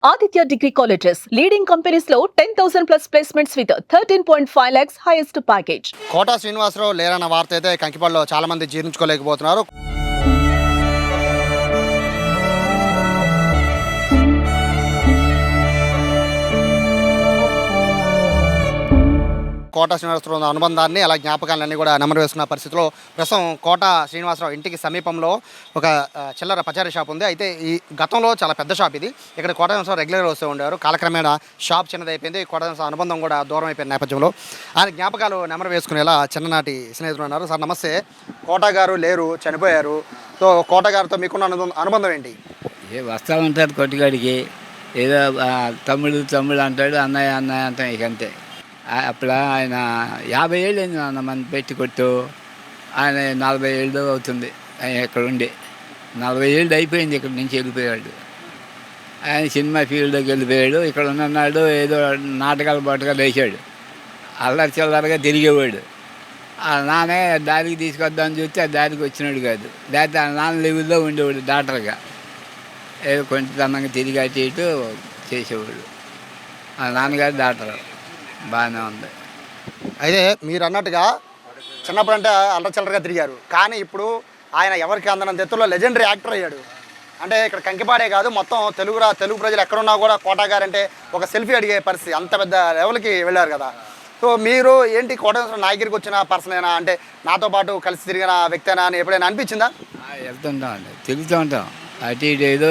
Aditya Degree Colleges, leading companies లో 10,000 plus placements with 13.5 lakhs highest package. Kota Srinivasarao లేరన్న వార్త అయితే కంకిపాడులో చాలా మంది జీర్ణించుకోలేకపోతున్నారు. కోటా శ్రీనివాసరావు అనుబంధాన్ని అలా జ్ఞాపకాలన్నీ కూడా నెమరు వేసుకున్న పరిస్థితిలో ప్రస్తుతం కోటా శ్రీనివాసరావు ఇంటికి సమీపంలో ఒక చిల్లర పచారీ షాప్ ఉంది. అయితే ఈ గతంలో చాలా పెద్ద షాప్ ఇది. ఇక్కడ కోటా శ్రీనివాసరావు రెగ్యులర్ వస్తూ ఉండేవారు. కాలక్రమేణా షాప్ చిన్నదైపోయింది. కోటా శ్రీనివాసరావు అనుబంధం కూడా దూరం అయిపోయిన నేపథ్యంలో ఆయన జ్ఞాపకాలు నెమరు వేసుకునేలా చిన్ననాటి స్నేహితులు ఉన్నారు. సార్ నమస్తే. కోటా గారు లేరు, చనిపోయారు. సో కోటా గారితో మీకున్న అనుబంధం ఏంటి? వస్తూ ఉంటారు కొట్టుగాడికి, ఏదో తమ్ముడు అంటాడు, అన్నయ్య అన్నయ్య అంటాం. ఇక అంతే. అప్పుడు ఆయన 50 ఏళ్ళు అయింది అన్న మన పెట్టి కొట్టు. ఆయన 40 ఏళ్ళు అవుతుంది ఆయన ఇక్కడ ఉండి. 40 ఏళ్ళు అయిపోయింది ఇక్కడ నుంచి వెళ్ళిపోయాడు. ఆయన సినిమా ఫీల్డ్లోకి వెళ్ళిపోయాడు. ఇక్కడ ఉన్నాడు, ఏదో నాటకాలు పాటుగా వేసాడు. అల్లరి చిల్లరగా తిరిగేవాడు. ఆ నాన్నే దారికి తీసుకొద్దామని చూస్తే ఆ దారికి వచ్చినాడు కాదు. లేకపోతే ఆ నాన్న లెవెల్లో ఉండేవాడు డాక్టర్గా. ఏదో కొంచెం తిరిగి అటు ఇటు చేసేవాడు. ఆ నాన్నగారు డాక్టర్. బాగానే ఉంది. అయితే మీరు అన్నట్టుగా చిన్నప్పుడు అంటే అల్లచిల్లరగా తిరిగారు. కానీ ఇప్పుడు ఆయన ఎవరికి అందనంత ఎత్తులో లెజెండరీ యాక్టర్ అయ్యాడు. అంటే ఇక్కడ కంకిపాడే కాదు, మొత్తం తెలుగు ప్రజలు ఎక్కడున్నా కూడా కోటా గారు అంటే ఒక సెల్ఫీ అడిగే పరిస్థితి, అంత పెద్ద లెవెల్కి వెళ్ళారు కదా. సో మీరు ఏంటి కోటా నాయకుడికి వచ్చిన పర్సనేనా, అంటే నాతో పాటు కలిసి తిరిగిన వ్యక్తేనా అని ఎప్పుడైనా అనిపించిందా? వెళ్తుంటాం అండి, తిరుగుతూ ఉంటాం. అటు ఇటు ఏదో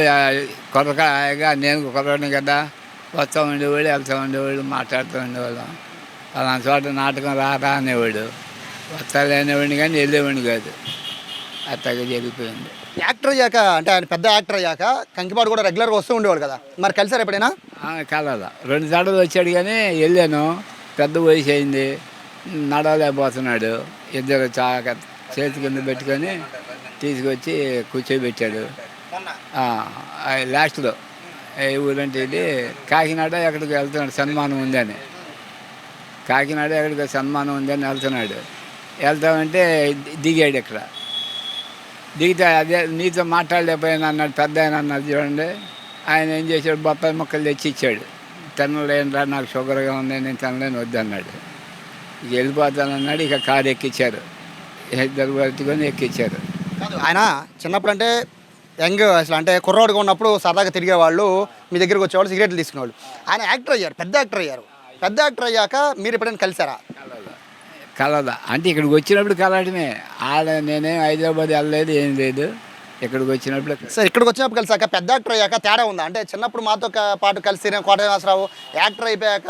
కొరకగా నేను కొరకను కదా, వస్తూ ఉండేవాడు, వెళ్తూ ఉండేవాడు, మాట్లాడుతూ ఉండేవాళ్ళం. అలాంటి చోట నాటకం రారా అనేవాడు. వస్తా లేనివాడిని కానీ వెళ్ళేవాడిని కాదు. అట్టగా జరిగిపోయింది. యాక్టర్ అయ్యాక, అంటే ఆయన పెద్ద యాక్టర్ అయ్యాక కంకిపాడు కూడా రెగ్యులర్గా వస్తూ ఉండేవాడు కదా, మరి కలిసారు ఎప్పుడైనా? కలదా 2 సార్లు వచ్చాడు కానీ వెళ్ళాను. పెద్ద వయసు అయింది, నడవలేకపోతున్నాడు. ఇద్దరు చేతి కింద పెట్టుకొని తీసుకొచ్చి కూర్చోబెట్టాడు. లాస్ట్లో ఏ ఊరంటే ఇది కాకినాడ ఎక్కడికి వెళ్తున్నాడు, సన్మానం ఉందని. కాకినాడ ఎక్కడికి సన్మానం ఉందని వెళ్తామంటే దిగాడు. ఇక్కడ దిగితే అదే నీతో మాట్లాడలేకపోయాను అన్నాడు. పెద్ద ఆయన అన్నాడు చూడండి. ఆయన ఏం చేశాడు, బొప్పాయి మొక్కలు తెచ్చి ఇచ్చాడు. తినలేనురా, నాకు షుగర్గా ఉంది, నేను తినలేని వద్దన్నాడు. ఇక వెళ్ళిపోతానన్నాడు. ఇక కారు ఎక్కించారు, ఇద్దరు పట్టుకొని ఎక్కించారు. ఆయన చిన్నప్పుడు అంటే యంగ్, అసలు అంటే కుర్రోడుగా ఉన్నప్పుడు సరదాగా తిరిగేవాళ్ళు, మీ దగ్గరికి వచ్చేవాళ్ళు, సిగరెట్లు తీసుకునేవాళ్ళు. ఆయన యాక్టర్ అయ్యారు, పెద్ద యాక్టర్ అయ్యారు. పెద్ద యాక్టర్ అయ్యాక మీరు ఎప్పుడైనా కలిసారా? కలదా అంటే ఇక్కడికి వచ్చినప్పుడు కలవడమే. నేనేం హైదరాబాద్ వెళ్ళలేదు, ఏం లేదు. ఇక్కడికి వచ్చినప్పుడు సార్, ఇక్కడికి వచ్చినప్పుడు కలిసాక పెద్ద యాక్టర్ అయ్యాక తేడా ఉందా? అంటే చిన్నప్పుడు మాతో పాటు కలిసి కోటా శ్రీనివాసరావు యాక్టర్ అయిపోయాక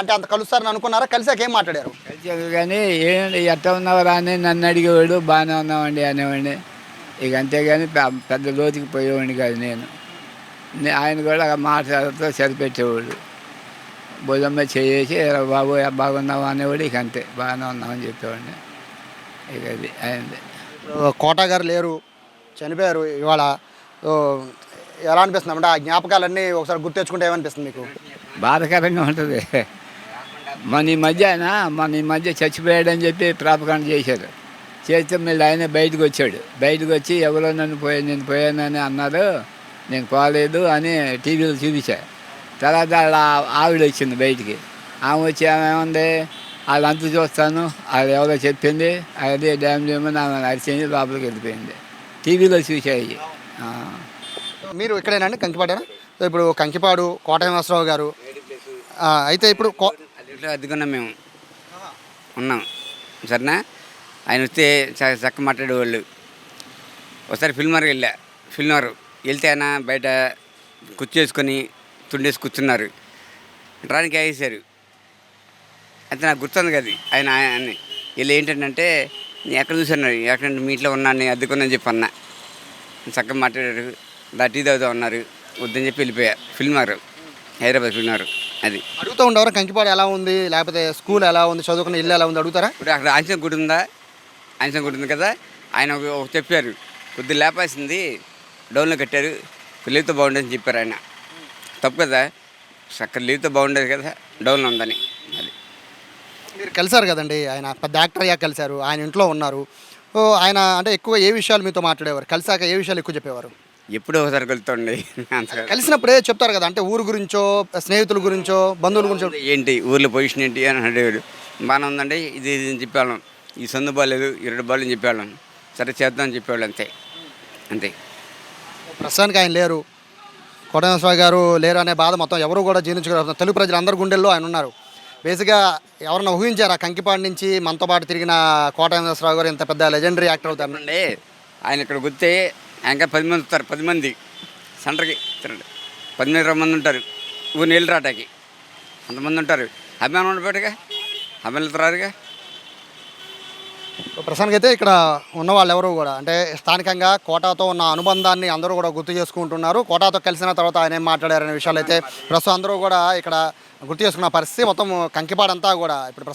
అంటే అంత కలుస్తారని అనుకున్నారా? కలిసాక ఏం మాట్లాడారు? కలిసాక కానీ ఏంటి ఎట్లా ఉన్నావరా అని నన్ను అడిగేవాడు. బాగానే ఉన్నామండి అనేవాడిని. ఇక అంతేగాని పెద్ద లోతుకి పోయేవాడిని కాదు నేను. ఆయన కూడా మాట్లాడుతూ సరిపెట్టేవాడు. భుజం మీద చేసి బాబు బాగున్నావా అనేవాడు. ఇక అంతే, బాగానే ఉన్నామని చెప్పేవాడిని. ఇక అది అయింది. కోటా గారు లేరు, చనిపోయారు ఇవాళ. ఎలా అనిపిస్తుంది అంటే ఆ జ్ఞాపకాలన్నీ ఒకసారి గుర్తు తెచ్చుకుంటే ఏమనిపిస్తుంది మీకు? బాధాకరంగా ఉంటుంది. మన ఈ మధ్య చచ్చిపోయాడని చెప్పి ప్రాపకాండ చేశారు. చేస్తే మళ్ళీ ఆయన బయటకు వచ్చాడు. బయటకు వచ్చి ఎవరో నేను పోయానని అన్నారు. నేను పోలేదు అని టీవీలో చూపించారు. తర్వాత వాళ్ళ ఆవిడ వచ్చింది బయటికి. ఆమె వచ్చి ఏమేముంది, వాళ్ళంతా చూస్తాను, అది ఎవరో చెప్పింది, అదే డ్యామ్ చేయమని ఆమె అరిచింది, లోపలికి వెళ్ళిపోయింది. టీవీలో చూసాయి. మీరు ఇక్కడేనండి, కంకిపాడేనా? సో ఇప్పుడు కంకిపాడు కోటా శ్రీనివాసరావు గారు అయితే ఇప్పుడు అద్దెకున్నాం, మేము ఉన్నాం సరేనా. ఆయన వస్తే చక్క మాట్లాడేవాళ్ళు. ఒకసారి ఫిల్మర్ వెళ్తే ఆయన బయట కుర్చేసుకొని తుండేసి కూర్చున్నారు. డ్రానికి వేసారు. అయితే నాకు గుర్తుంది కదా ఆయన వీళ్ళు ఏంటంటే, నేను ఎక్కడ చూసాను, ఎక్కడంటే మీ ఇంట్లో ఉన్నాను, అద్దెకున్నాను చెప్పి అన్నా. చక్కగా మాట్లాడారు. టీ తాగుతూ ఉన్నారు. వద్దని చెప్పి వెళ్ళిపోయా. హైదరాబాద్ ఫిల్మర్. అది అడుగుతూ ఉండేవారు, కంకిపాడు ఎలా ఉంది, లేకపోతే స్కూల్ ఎలా ఉంది, చదువుకున్న ఇల్లు ఎలా ఉంది అడుగుతారా? ఇప్పుడు అక్కడ ఆంజనేయ గుడి ఉంది కదా, ఆయన ఒక చెప్పారు, కొద్దిగా లేపాల్సింది డౌన్లో కట్టారు, లీవ్తో బాగుండేదని చెప్పారు. ఆయన తప్పు కదా, అక్కడ లీవ్తో బాగుండేది కదా, డౌన్లో ఉందని. అది మీరు కలిసారు కదండి, ఆయన పెద్ద యాక్టర్ అయ్యాక కలిశారు, ఆయన ఇంట్లో ఉన్నారు. ఆయన అంటే ఎక్కువ ఏ విషయాలు మీతో మాట్లాడేవారు? కలిసాక ఏ విషయాలు ఎక్కువ చెప్పేవారు? ఎప్పుడో ఒకసారి కలుతుండే అంతగా కలిసినప్పుడే చెప్తారు కదా, అంటే ఊరు గురించో స్నేహితుల గురించో బంధువుల గురించో. ఏంటి ఊర్లో పొజిషన్ ఏంటి అని అడిగాడు. బాగానే ఉందండి, ఇది అని చెప్పేవాళ్ళం. ఈ సందు బాగాలేదు, ఈ రెండు బాగాలేదు అని చెప్పేవాళ్ళం. సరే చేద్దాం అని చెప్పేవాళ్ళు, అంతే అంతే. ప్రస్తుతానికి ఆయన లేరు, కోట వెంకటేశ్వరరావు గారు లేరు అనే బాధ మొత్తం ఎవరు కూడా జీర్ణించుకోరు. తెలుగు ప్రజలందరి గుండెల్లో ఆయన ఉన్నారు. బేసిక్గా ఎవరన్నా ఊహించారా కంకిపాడు నుంచి మనతో పాటు తిరిగిన కోట వెంకటేశ్వరరావు గారు ఇంత పెద్ద లెజెండరీ యాక్టర్ అవుతారు? అంటే ఆయన ఇక్కడ గుర్తే ఇంకా 10 మంది వస్తారు, 10 మంది సెంటర్కి తిరండి, 10 మంది ఉంటారు ఊరు నీళ్ళు రాటాకి, అంతమంది ఉంటారు. అభిమానం ఉండబెట్టుగా అభిమానులు రారుగా. ప్రస్తుతానికి అయితే ఇక్కడ ఉన్న వాళ్ళు ఎవరు కూడా అంటే స్థానికంగా కోటాతో ఉన్న అనుబంధాన్ని అందరూ కూడా గుర్తు చేసుకుంటున్నారు. కోటాతో కలిసిన తర్వాత ఆయన ఏం మాట్లాడారనే విషయాలు అయితే ప్రస్తుతం అందరూ కూడా ఇక్కడ గుర్తు చేసుకున్న పరిస్థితి. మొత్తం కంకిపాడంతా కూడా ఇప్పుడు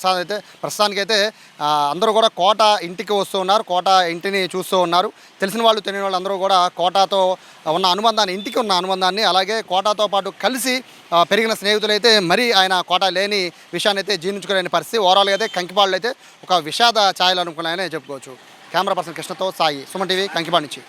ప్రస్తుతానికైతే అందరూ కూడా కోట ఇంటికి వస్తూ ఉన్నారు, కోట ఇంటిని చూస్తూ ఉన్నారు. తెలిసిన వాళ్ళు తెలియని వాళ్ళు అందరూ కూడా కోటాతో ఉన్న అనుబంధాన్ని, ఇంటికి ఉన్న అనుబంధాన్ని, అలాగే కోటాతో పాటు కలిసి పెరిగిన స్నేహితులైతే మరీ ఆయన కోట లేని విషయాన్ని అయితే జీర్ణించుకోలేని పరిస్థితి. ఓవరాల్గా అయితే కంకిపాడులో అయితే ఒక విషాద ఛాయలు అనుకున్నాయని చెప్పుకోవచ్చు. కెమెరా పర్సన్ కృష్ణతో సాయి, సుమన్ టీవీ, కంకిపాడు నుంచి.